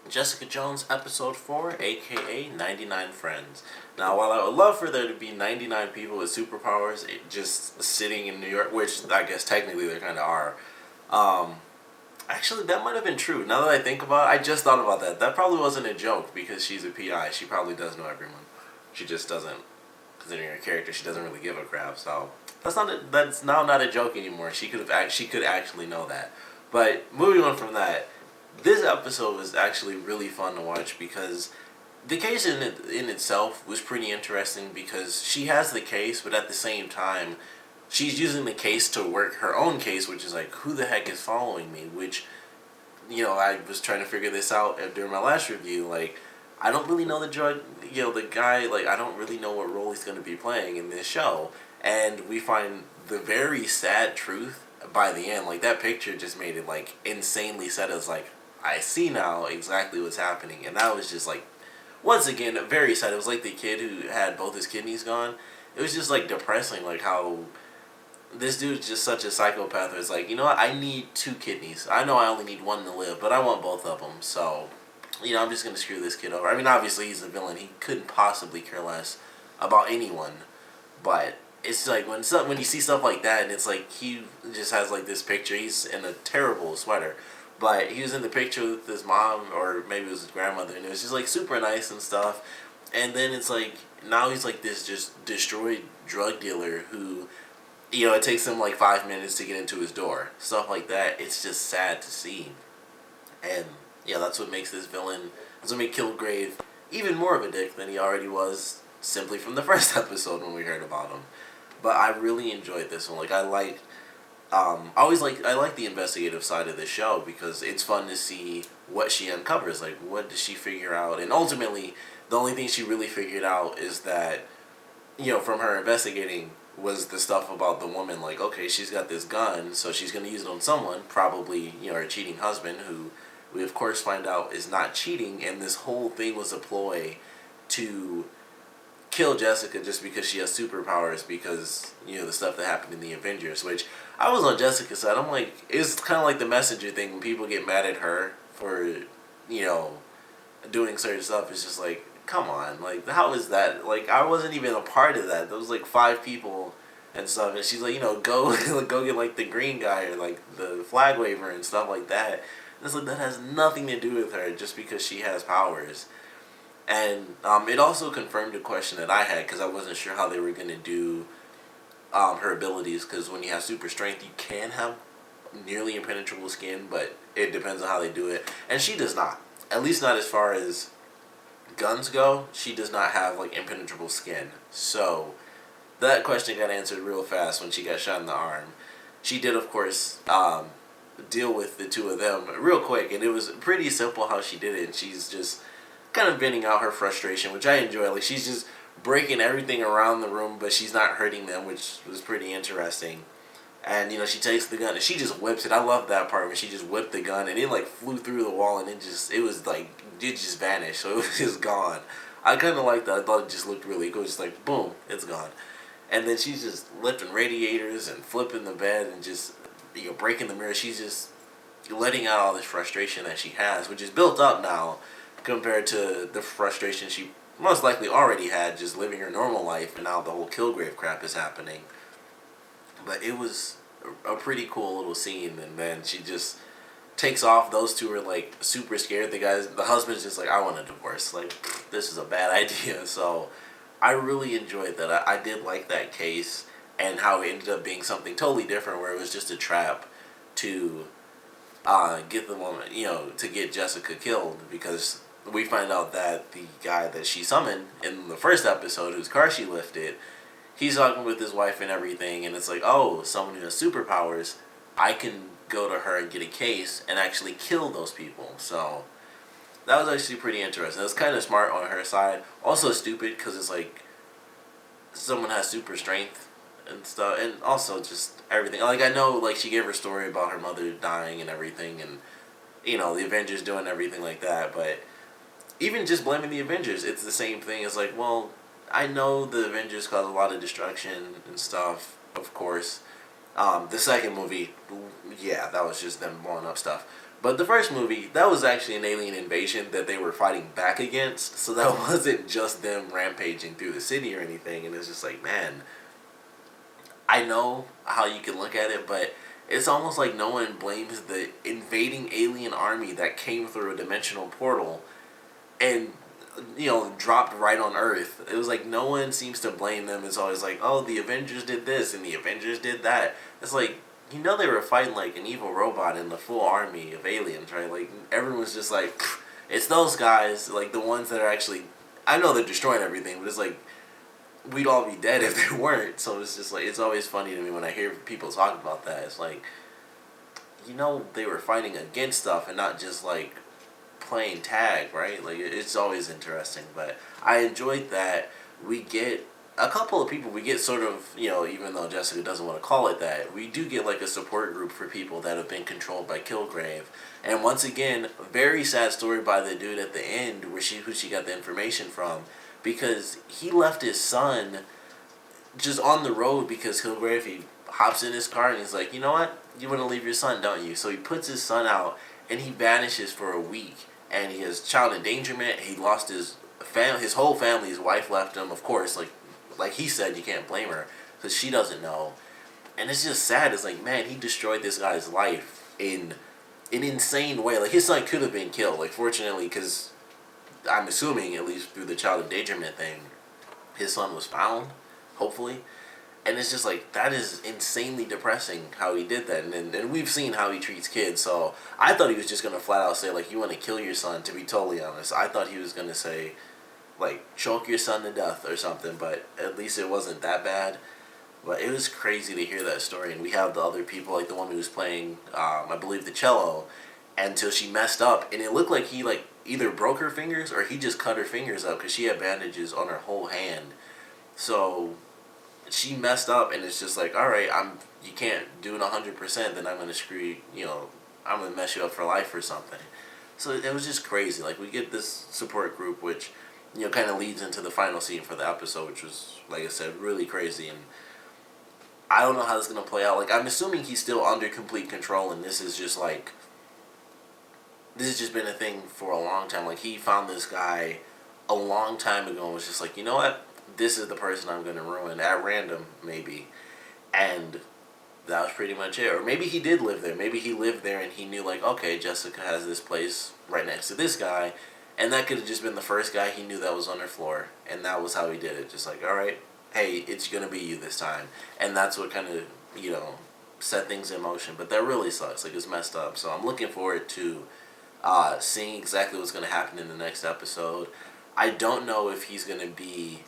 Jessica Jones Episode 4, aka 99 Friends. Now, while I would love for there to be 99 people with superpowers just sitting in New York, which I guess technically there kind of are, um, actually, that might have been true. Now that I think about it, I just thought about that. That probably wasn't a joke because she's a PI. She probably does know everyone. She just doesn't, considering her character, she doesn't really give a crap. So that's now not a joke anymore. She could actually know that. But moving on from that, this episode was actually really fun to watch because the case in itself was pretty interesting because she has the case, but at the same time, she's using the case to work her own case, which is like, who the heck is following me? Which, I was trying to figure this out during my last review. Like, I don't really know the guy, like, I don't really know what role he's going to be playing in this show. And we find the very sad truth by the end. Like, that picture just made it, like, insanely sad. It was like, I see now exactly what's happening. And that was just, like, once again, very sad. It was like the kid who had both his kidneys gone. It was just, like, depressing, like, how this dude's just such a psychopath. It's like, you know what? I need two kidneys. I know I only need one to live, but I want both of them. So, I'm just gonna screw this kid over. I mean, obviously he's a villain. He couldn't possibly care less about anyone. But it's like when you see stuff like that, and it's like he just has like this picture. He's in a terrible sweater, but he was in the picture with his mom, or maybe it was his grandmother, and it was just like super nice and stuff. And then it's like now he's like this just destroyed drug dealer who, it takes him like 5 minutes to get into his door. Stuff like that. It's just sad to see. And that's what makes this villain, that's what makes Kilgrave even more of a dick than he already was simply from the first episode when we heard about him. But I really enjoyed this one. Like, I like the investigative side of the show because it's fun to see what she uncovers. Like, what does she figure out? And ultimately, the only thing she really figured out is that, from her investigating was the stuff about the woman. Like, okay, she's got this gun, so she's going to use it on someone, probably, her cheating husband, who we of course find out is not cheating, and this whole thing was a ploy to kill Jessica just because she has superpowers because, the stuff that happened in the Avengers, which I was on Jessica's side. I'm like, it's kind of like the Messenger thing when people get mad at her for, doing certain stuff. It's just like, come on, like, how is that? Like, I wasn't even a part of that. There was like 5 people and stuff, and she's like, go go get like the green guy or like the flag waver and stuff like that. And it's like, that has nothing to do with her just because she has powers. And it also confirmed a question that I had because I wasn't sure how they were going to do her abilities, because when you have super strength, you can have nearly impenetrable skin, but it depends on how they do it. And she does not. At least not as far as guns go. She does not have like impenetrable skin. So that question got answered real fast when she got shot in the arm. She did, of course, deal with the two of them real quick, and it was pretty simple how she did it. And she's just kind of venting out her frustration, which I enjoy. Like, she's just breaking everything around the room, but she's not hurting them, which was pretty interesting. And, she takes the gun and she just whips it. I love that part when she just whipped the gun and it like flew through the wall and it just vanished. So it was just gone. I kind of like that. I thought it just looked really cool. Just like, boom, it's gone. And then she's just lifting radiators and flipping the bed and just, breaking the mirror. She's just letting out all this frustration that she has, which is built up now compared to the frustration she most likely already had just living her normal life, and now the whole Kilgrave crap is happening. But it was a pretty cool little scene, and then she just takes off. Those two are like super scared. The husband's just like, I want a divorce. Like, this is a bad idea. So I really enjoyed that. I did like that case and how it ended up being something totally different, where it was just a trap to get the woman, to get Jessica killed, because we find out that the guy that she summoned in the first episode, whose car she lifted, he's talking with his wife and everything, and it's like, oh, someone who has superpowers, I can go to her and get a case and actually kill those people. So that was actually pretty interesting. It was kind of smart on her side. Also stupid because it's like someone has super strength and stuff, and also just everything. Like, I know, like, she gave her story about her mother dying and everything, and the Avengers doing everything like that, but even just blaming the Avengers, it's the same thing. It's like, well, I know the Avengers caused a lot of destruction and stuff, of course. The second movie, yeah, that was just them blowing up stuff. But the first movie, that was actually an alien invasion that they were fighting back against. So that wasn't just them rampaging through the city or anything. And it's just like, man, I know how you can look at it, but it's almost like no one blames the invading alien army that came through a dimensional portal and, dropped right on Earth. It was like no one seems to blame them. It's always like, oh, the Avengers did this and the Avengers did that. It's like, they were fighting like an evil robot in the full army of aliens, right? Like, everyone's just like, it's those guys, like the ones that are actually, I know they're destroying everything, but it's like, we'd all be dead if they weren't. So it's just like, it's always funny to me when I hear people talk about that. It's like, they were fighting against stuff and not just like playing tag, right? Like, it's always interesting. But I enjoyed that we get a couple of people, we get sort of, even though Jessica doesn't want to call it that, we do get like a support group for people that have been controlled by Kilgrave. And once again, very sad story by the dude at the end who she got the information from, because he left his son just on the road because Kilgrave, he hops in his car and he's like, you know what? You want to leave your son, don't you? So he puts his son out and he vanishes for a week. And he has child endangerment. He lost his whole family. His wife left him, of course. Like he said, you can't blame her because she doesn't know. And it's just sad. It's like, man, he destroyed this guy's life in an insane way. Like, his son could have been killed. Like, fortunately, because I'm assuming, at least through the child endangerment thing, his son was found, hopefully. And it's just like, that is insanely depressing how he did that. And we've seen how he treats kids. So I thought he was just going to flat out say, like, you want to kill your son, to be totally honest. I thought he was going to say, like, choke your son to death or something. But at least it wasn't that bad. But it was crazy to hear that story. And we have the other people, like the one who was playing, I believe, the cello, until she messed up. And it looked like he, like, either broke her fingers or he just cut her fingers up because she had bandages on her whole hand. So she messed up, and it's just like, all right, you can't do it 100%, then I'm going to screw you, I'm going to mess you up for life or something. So it was just crazy. Like, we get this support group, which, kind of leads into the final scene for the episode, which was, like I said, really crazy. And I don't know how this is going to play out. Like, I'm assuming he's still under complete control, and this is just like, this has just been a thing for a long time. Like, he found this guy a long time ago and was just like, you know what? This is the person I'm going to ruin at random, maybe. And that was pretty much it. Or maybe he did live there. Maybe he lived there and he knew, like, okay, Jessica has this place right next to this guy. And that could have just been the first guy he knew that was on her floor. And that was how he did it. Just like, all right, hey, it's going to be you this time. And that's what kind of, set things in motion. But that really sucks. Like, it's messed up. So I'm looking forward to seeing exactly what's going to happen in the next episode. I don't know if he's going to be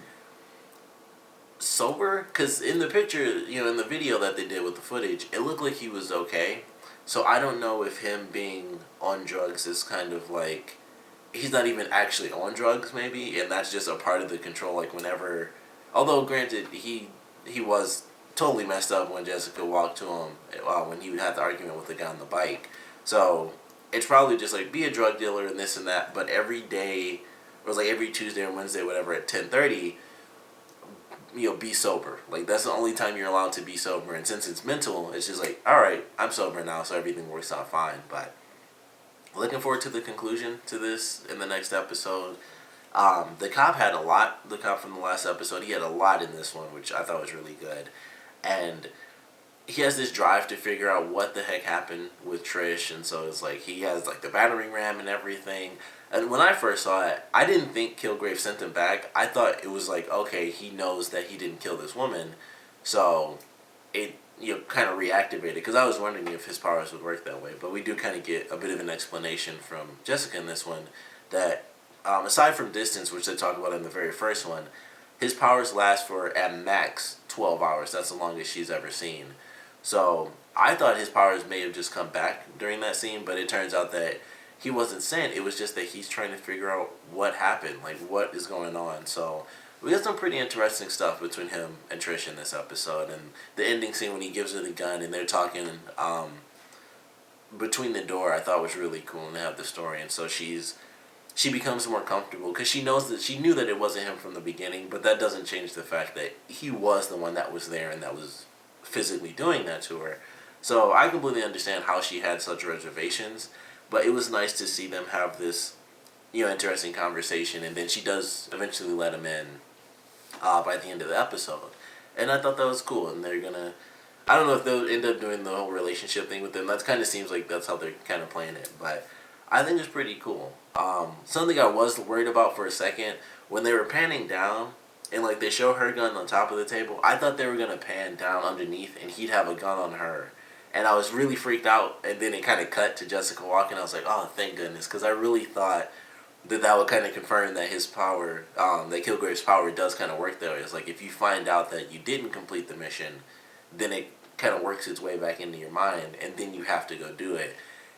sober, because in the picture, in the video that they did with the footage, it looked like he was okay. So I don't know if him being on drugs is kind of like, he's not even actually on drugs, maybe, and that's just a part of the control. Like, whenever, although granted, he was totally messed up when Jessica walked to him when he had the argument with the guy on the bike. So it's probably just like, be a drug dealer and this and that, but every day, it was like every Tuesday or Wednesday, whatever, at 10:30, be sober. Like, that's the only time you're allowed to be sober. And since it's mental, it's just like, all right, I'm sober now, so everything works out fine. But looking forward to the conclusion to this in the next episode. The cop had a lot. The cop from the last episode, he had a lot in this one, which I thought was really good. And he has this drive to figure out what the heck happened with Trish. And so it's like, he has like the battering ram and everything. And when I first saw it, I didn't think Kilgrave sent him back. I thought it was like, okay, he knows that he didn't kill this woman. So it, kind of reactivated. Because I was wondering if his powers would work that way. But we do kind of get a bit of an explanation from Jessica in this one. That aside from distance, which they talk about in the very first one, his powers last for, at max, 12 hours. That's the longest she's ever seen. So I thought his powers may have just come back during that scene. But it turns out that he wasn't sent. It was just that he's trying to figure out what happened, like what is going on. So we got some pretty interesting stuff between him and Trish in this episode. And the ending scene when he gives her the gun and they're talking between the door, I thought was really cool, and they have the story. And so she becomes more comfortable because she knew that it wasn't him from the beginning, but that doesn't change the fact that he was the one that was there and that was physically doing that to her. So I completely understand how she had such reservations. But it was nice to see them have this, interesting conversation, and then she does eventually let him in by the end of the episode. And I thought that was cool, and they're gonna... I don't know if they'll end up doing the whole relationship thing with them. That kind of seems like that's how they're kind of playing it, but I think it's pretty cool. Something I was worried about for a second, when they were panning down, and like they show her gun on top of the table, I thought they were gonna pan down underneath and he'd have a gun on her, and I was really freaked out. And then it kind of cut to Jessica walking. I was like, oh, thank goodness, because I really thought that would kind of confirm that his power, that Kilgrave's power does kind of work that way. It's like if you find out that you didn't complete the mission, then it kind of works its way back into your mind, and then you have to go do it.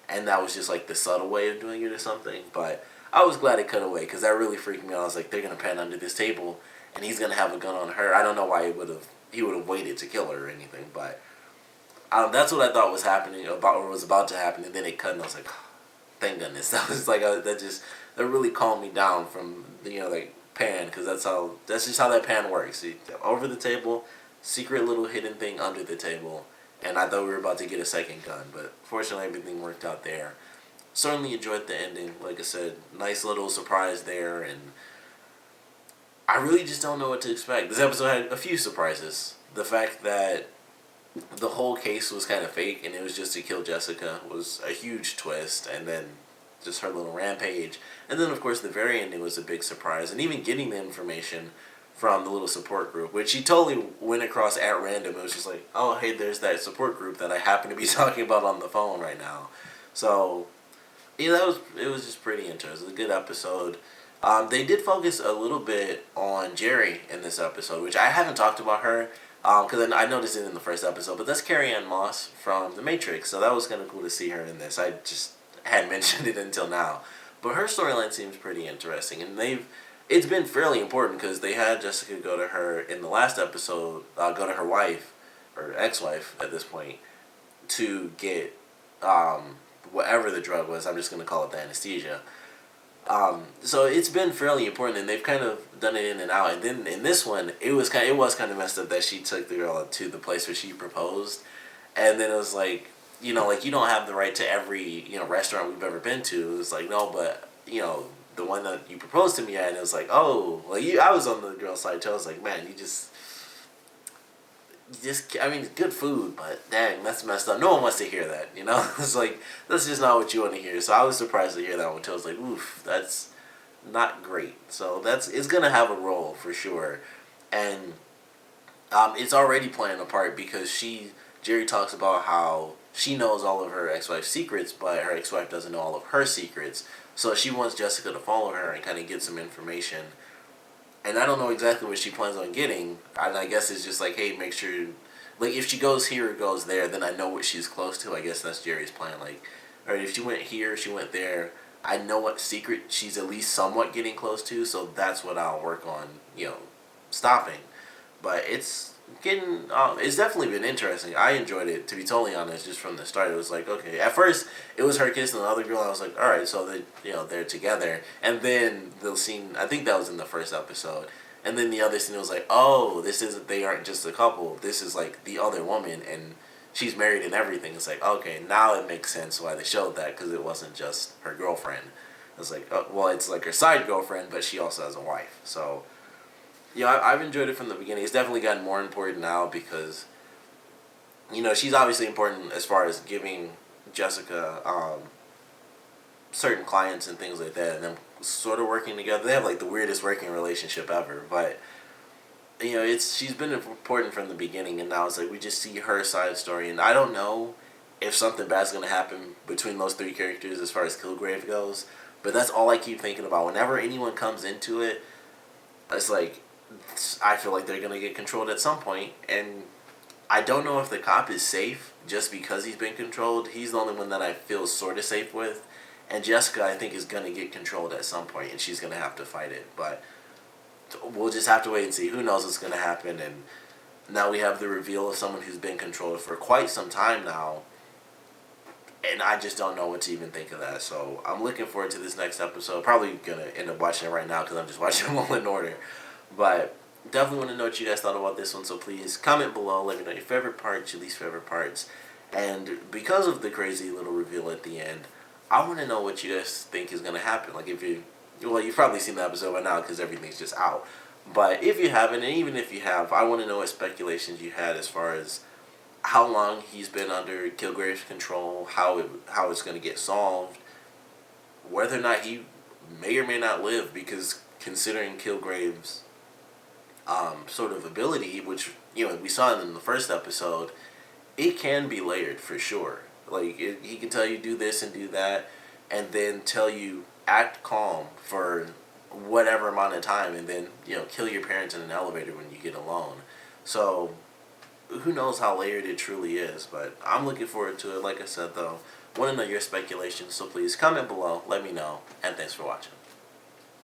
And that was just like the subtle way of doing it or something. But I was glad it cut away, because that really freaked me out. I was like, they're gonna pan under this table, and he's gonna have a gun on her. I don't know why he would have waited to kill her or anything, but that's what I thought was happening was about to happen. And then it cut, and I was like, oh, thank goodness. That was like that really calmed me down from like pan, because that's just how that pan works. Over the table, secret little hidden thing under the table, and I thought we were about to get a second gun, but fortunately everything worked out there. Certainly enjoyed the ending. Like I said, nice little surprise there, and I really just don't know what to expect. This episode had a few surprises. The fact that the whole case was kind of fake and it was just to kill Jessica was a huge twist, and then just her little rampage. And then, of course, the very ending was a big surprise, and even getting the information from the little support group, which he totally went across at random. It was just like, oh, hey, there's that support group that I happen to be talking about on the phone right now. So, yeah, it was just pretty interesting. It was a good episode. They did focus a little bit on Jerry in this episode, which I haven't talked about her, because I noticed it in the first episode, but that's Carrie-Anne Moss from The Matrix, so that was kind of cool to see her in this. I just hadn't mentioned it until now. But her storyline seems pretty interesting, and it's been fairly important, because they had Jessica go to her in the last episode, go to her wife, or ex-wife at this point, to get whatever the drug was. I'm just going to call it the anesthesia. So it's been fairly important, and they've kind of done it in and out. And then in this one, it was kind of messed up that she took the girl to the place where she proposed, and then it was like, like you don't have the right to every restaurant we've ever been to. It was like, no, but the one that you proposed to me at, and it was like, oh, well, I was on the girl's side too. I was like, man, you just, I mean, good food, but dang, that's messed up. No one wants to hear that, It's like, that's just not what you want to hear. So I was surprised to hear that one too. I was like, oof, that's not great. So it's gonna have a role for sure, and it's already playing a part, because Jerry talks about how she knows all of her ex-wife's secrets, but her ex-wife doesn't know all of her secrets. So she wants Jessica to follow her and kind of get some information. And I don't know exactly what she plans on getting. I guess it's just like, hey, make sure, like, if she goes here or goes there, then I know what she's close to. I guess that's Jerry's plan. Like, or if she went here, she went there, I know what secret she's at least somewhat getting close to, so that's what I'll work on, stopping. But it's definitely been interesting. I enjoyed it, to be totally honest, just from the start. It was like, okay, at first it was her kissing the other girl. I was like, all right, so they're together. And then the scene, I think that was in the first episode, and then the other scene was like, oh, they aren't just a couple. This is like the other woman, and she's married and everything. It's like, okay, now it makes sense why they showed that, because it wasn't just her girlfriend. It's like, well, it's like her side girlfriend, but she also has a wife. So I've enjoyed it from the beginning. It's definitely gotten more important now, because she's obviously important as far as giving Jessica certain clients and things like that, and them sort of working together. They have like the weirdest working relationship ever, but she's been important from the beginning, and now it's like we just see her side story. And I don't know if something bad's gonna happen between those three characters as far as Kilgrave goes, but that's all I keep thinking about. Whenever anyone comes into it, it's like, I feel like they're gonna get controlled at some point, and I don't know if the cop is safe just because he's been controlled. He's the only one that I feel sort of safe with, and Jessica, I think, is gonna get controlled at some point, and she's gonna have to fight it. But we'll just have to wait and see. Who knows what's gonna happen? And now we have the reveal of someone who's been controlled for quite some time now, and I just don't know what to even think of that. So I'm looking forward to this next episode. Probably gonna end up watching it right now, because I'm just watching them all in order. But definitely want to know what you guys thought about this one, so please comment below. Let me know your favorite parts, your least favorite parts. And because of the crazy little reveal at the end, I want to know what you guys think is going to happen. Like, if you, well, you've probably seen the episode by now because everything's just out. But if you haven't, and even if you have, I want to know what speculations you had as far as how long he's been under Kilgrave's control, how it's going to get solved, whether or not he may or may not live, because considering Kilgrave's sort of ability, which, you know, we saw in the first episode, it can be layered for sure. Like, he can tell you do this and do that, and then tell you act calm for whatever amount of time, and then, you know, kill your parents in an elevator when you get alone. So who knows how layered it truly is, but I'm looking forward to it. Like I said, though, want to know your speculations, so please comment below, let me know, and thanks for watching.